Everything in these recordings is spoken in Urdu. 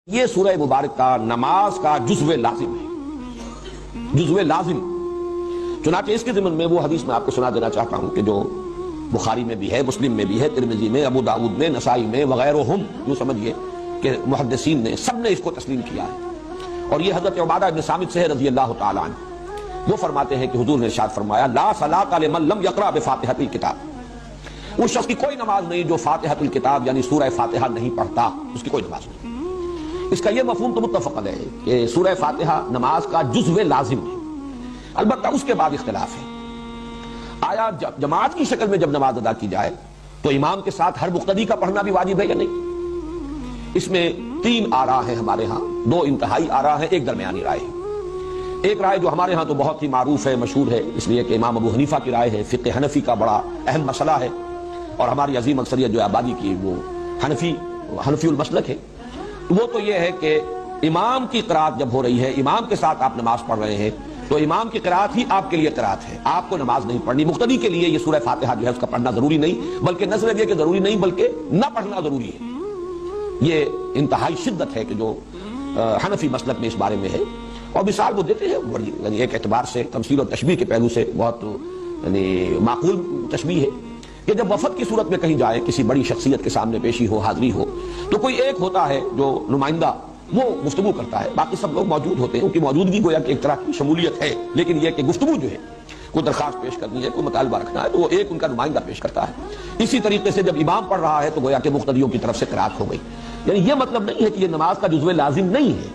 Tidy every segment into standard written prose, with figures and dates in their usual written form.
یہ سورہ مبارک کا نماز کا جزو لازم ہے، جزو لازم۔ چنانچہ اس کے ضمن میں وہ حدیث میں آپ کو سنا دینا چاہتا ہوں کہ جو بخاری میں بھی ہے، مسلم میں بھی ہے، ترمذی میں، ابو داؤد میں، نسائی میں وغیرہم، یوں سمجھیے کہ محدثین نے سب نے اس کو تسلیم کیا ہے۔ اور یہ حضرت عبادہ بن صامت سے ہے رضی اللہ تعالی عنہ۔ وہ فرماتے ہیں کہ حضور نے ارشاد فرمایا لا صلاۃ لمن لم یقرأ بفاتحۃ الکتاب، اس شخص کی کوئی نماز نہیں جو فاتحۃ الکتاب یعنی سورہ فاتحہ نہیں پڑھتا، اس کی کوئی نماز نہیں۔ اس کا یہ مفہوم تو متفق ہے کہ سورہ فاتحہ نماز کا جزو لازم ہے، البتہ اس کے بعد اختلاف ہے۔ آیا جماعت کی شکل میں جب نماز ادا کی جائے تو امام کے ساتھ ہر مقتدی کا پڑھنا بھی واجب ہے یا نہیں؟ اس میں تین آراء ہیں ہمارے ہاں، دو انتہائی آراء ہیں، ایک درمیانی رائے ہے۔ ایک رائے جو ہمارے ہاں تو بہت ہی معروف ہے، مشہور ہے، اس لیے کہ امام ابو حنیفہ کی رائے ہے، فقہ حنفی کا بڑا اہم مسئلہ ہے، اور ہماری عظیم اکثریت جو آبادی کی وہ حنفی المسلک ہے۔ وہ تو یہ ہے کہ امام کی قرات جب ہو رہی ہے، امام کے ساتھ آپ نماز پڑھ رہے ہیں تو امام کی قرات ہی آپ کے لیے قرات ہے، آپ کو نماز نہیں پڑھنی۔ مقتدی کے لیے یہ سورہ فاتحہ جو ہے اس کا پڑھنا ضروری نہیں، بلکہ نہ صرف یہ کہ ضروری نہیں بلکہ نہ پڑھنا ضروری ہے۔ یہ انتہائی شدت ہے کہ جو حنفی مسلک میں اس بارے میں ہے، اور مثال وہ دیتے ہیں بڑی، یعنی ایک اعتبار سے تمثیل اور تشبیہ کے پہلو سے بہت یعنی معقول تشبیہ ہے کہ جب وفد کی صورت میں کہیں جائے، کسی بڑی شخصیت کے سامنے پیشی ہو، حاضری ہو، تو کوئی ایک ہوتا ہے جو نمائندہ، وہ گفتگو کرتا ہے، باقی سب لوگ موجود ہوتے ہیں، ان کی موجودگی گویا کہ ایک طرح کی شمولیت ہے، لیکن یہ کہ گفتگو جو ہے، کوئی درخواست پیش کرنی ہے، کوئی مطالبہ رکھنا ہے، تو وہ ایک ان کا نمائندہ پیش کرتا ہے۔ اسی طریقے سے جب امام پڑھ رہا ہے تو گویا کہ مقتدیوں کی طرف سے قرات ہو گئی۔ یعنی یہ مطلب نہیں ہے کہ یہ نماز کا جزو لازم نہیں ہے،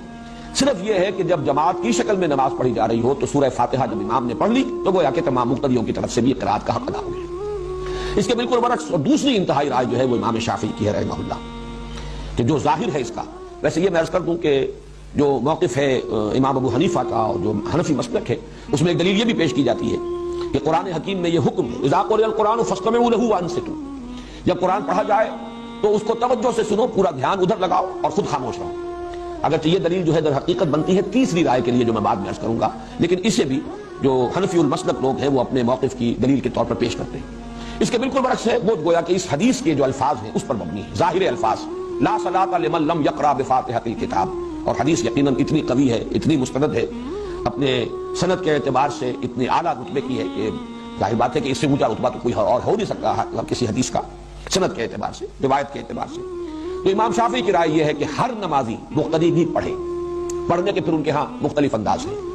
صرف یہ ہے کہ جب جماعت کی شکل میں نماز پڑھی جا رہی ہو تو سورہ فاتحہ جب امام نے پڑھ لی تو گویا کہ تمام مقتدیوں کی طرف سے بھی قرات کا حق ادا ہو گیا۔ اس کے بالکل برعکس اور دوسری انتہائی رائے جو ہے وہ امام شافعی کی ہے رحمہ اللہ، کہ جو ظاہر ہے اس کا، ویسے یہ میں عرض کر دوں کہ جو موقف ہے امام ابو حنیفہ کا اور جو حنفی مسلک ہے، اس میں ایک دلیل یہ بھی پیش کی جاتی ہے کہ قرآن حکیم میں یہ حکم ہے اذا قرئ القرآن فاستمعوا له وانصتوا، جب قرآن پڑھا جائے تو اس کو توجہ سے سنو، پورا دھیان ادھر لگاؤ اور خود خاموش رہو۔ اگرچہ یہ دلیل جو ہے در حقیقت بنتی ہے تیسری رائے کے لیے جو میں بعد میں عرض کروں گا، لیکن اسے بھی جو حنفی المسلک لوگ ہیں وہ اپنے موقف کی دلیل کے طور پر پیش کرتے ہیں۔ اس کے بالکل برعکس ہے، وہ گویا کہ اس حدیث کے جو الفاظ ہیں اس پر مبنی ہے، ظاہر الفاظ لا صلاۃ لمن لم یقرأ بفاتحۃ الکتاب، اور حدیث یقیناً اتنی قوی ہے، اتنی مستند ہے، اپنے سند کے اعتبار سے اتنی اعلیٰ رتبے کی ہے کہ ظاہر بات ہے کہ اس سے اونچا رتبہ تو کوئی اور ہو نہیں سکتا کسی حدیث کا، سند کے اعتبار سے، روایت کے اعتبار سے۔ تو امام شافعی کی رائے یہ ہے کہ ہر نمازی مقتدی بھی پڑھے، پڑھنے کے پھر ان کے ہاں مختلف انداز ہیں،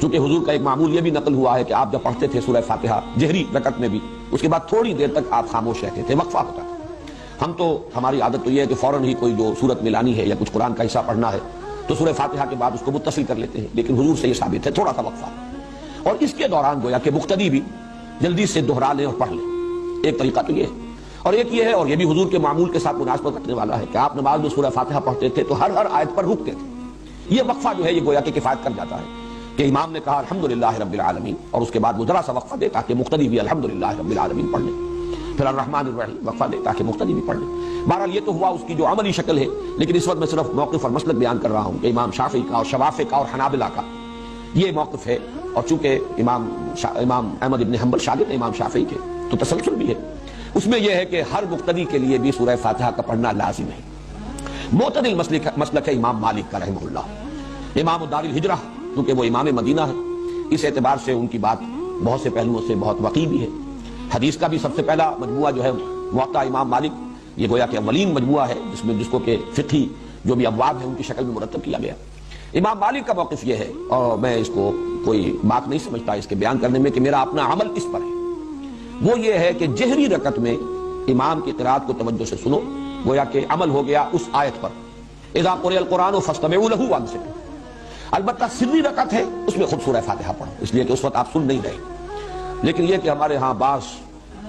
چونکہ حضور کا ایک معمول یہ بھی نقل ہوا ہے کہ آپ جب پڑھتے تھے سورہ فاتحہ جہری رکعت میں بھی، اس کے بعد تھوڑی دیر تک آپ خاموش رہتے تھے، وقفہ ہوتا تھا۔ ہم تو ہماری عادت تو یہ ہے کہ فوراً ہی کوئی جو سورت ملانی ہے یا کچھ قرآن کا حصہ پڑھنا ہے تو سورہ فاتحہ کے بعد اس کو متصل کر لیتے ہیں، لیکن حضور سے یہ ثابت ہے تھوڑا سا وقفہ، اور اس کے دوران گویا کہ مقتدی بھی جلدی سے دہرا لیں اور پڑھ لیں۔ ایک طریقہ تو یہ ہے، اور ایک یہ ہے، اور یہ بھی حضور کے معمول کے ساتھ مناسبت رکھنے والا ہے، کہ آپ نماز میں سورہ فاتحہ پڑھتے تھے تو ہر آیت پر رکتے تھے۔ یہ وقفہ جو ہے یہ گویا کہ کفایت کر جاتا ہے کہ امام نے کہا الحمدللہ رب العالمین، اور اس کے بعد وہ ذرا سا وقفہ دے تاکہ مقتدی بھی الحمدللہ رب العالمین پڑھ لیں، پھر الرحمن الرحیم وقفہ دے تاکہ مقتدی بھی پڑھ لیں۔ بہرحال یہ تو ہوا اس کی جو عملی شکل ہے، لیکن اس وقت میں صرف موقف اور مسلک بیان کر رہا ہوں کہ امام شافعی کا اور شوافع کا اور حنابلہ کا یہ موقف ہے، اور چونکہ امام احمد ابن حنبل شاگرد امام شافعی کے تو تسلسل بھی ہے، اس میں یہ ہے کہ ہر مقتدی کے لیے بھی سورہ فاتحہ کا پڑھنا لازم ہے۔ معتدل مسلک ہے امام مالک کا رحمہ اللہ، امام دار الہجرہ، کیونکہ وہ امام مدینہ ہے، اس اعتبار سے ان کی بات بہت سے پہلوؤں سے بہت وقی بھی ہے۔ حدیث کا بھی سب سے پہلا مجموعہ جو ہے موطا امام مالک، یہ گویا کہ اولین مجموعہ ہے جس کو کہ فقہی جو بھی ابواب ہیں ان کی شکل میں مرتب کیا گیا۔ امام مالک کا موقف یہ ہے، اور میں اس کو کوئی بات نہیں سمجھتا اس کے بیان کرنے میں کہ میرا اپنا عمل اس پر ہے، وہ یہ ہے کہ جہری رکعت میں امام کی قرات کو توجہ سے سنو، گویا کہ عمل ہو گیا اس آیت پر اذا قرئ القرآن فاستمعوا له وانصتوا۔ البتہ سری رکعت ہے، اس میں خود سورہ فاتحہ پڑھو، اس لیے کہ اس وقت آپ سن نہیں رہے۔ لیکن یہ کہ ہمارے ہاں بعض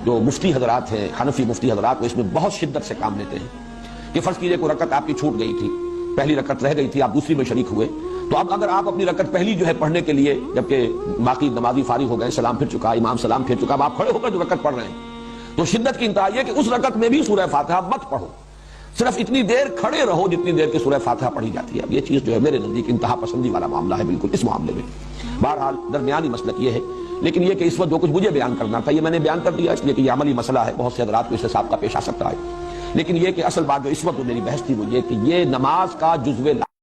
جو مفتی حضرات ہیں، حنفی مفتی حضرات، وہ اس میں بہت شدت سے کام لیتے ہیں کہ فرض کیجئے کوئی رکعت آپ کی چھوٹ گئی تھی، پہلی رکعت رہ گئی تھی، آپ دوسری میں شریک ہوئے، تو اب اگر آپ اپنی رکعت پہلی جو ہے پڑھنے کے لیے، جبکہ باقی نمازی فارغ ہو گئے، سلام پھر چکا، امام سلام پھر چکا، اب آپ کھڑے ہو کر جو رکعت پڑھ رہے ہیں، تو شدت کی انتہا یہ کہ اس رکعت میں بھی سورہ فاتحہ مت پڑھو، صرف اتنی دیر کھڑے رہو جتنی دیر کہ سورہ فاتحہ پڑھی جاتی ہے۔ اب یہ چیز جو ہے میرے نزدیک انتہا پسندی والا معاملہ ہے بالکل اس معاملے میں۔ بہرحال درمیانی مسلک یہ ہے، لیکن یہ کہ اس وقت جو کچھ مجھے بیان کرنا تھا یہ میں نے بیان کر دیا، اس لیے کہ یہ عملی مسئلہ ہے، بہت سے حضرات کو اس سے سابقہ پیش آ سکتا ہے۔ لیکن یہ کہ اصل بات جو اس وقت میری بحث تھی وہ یہ کہ یہ نماز کا جزو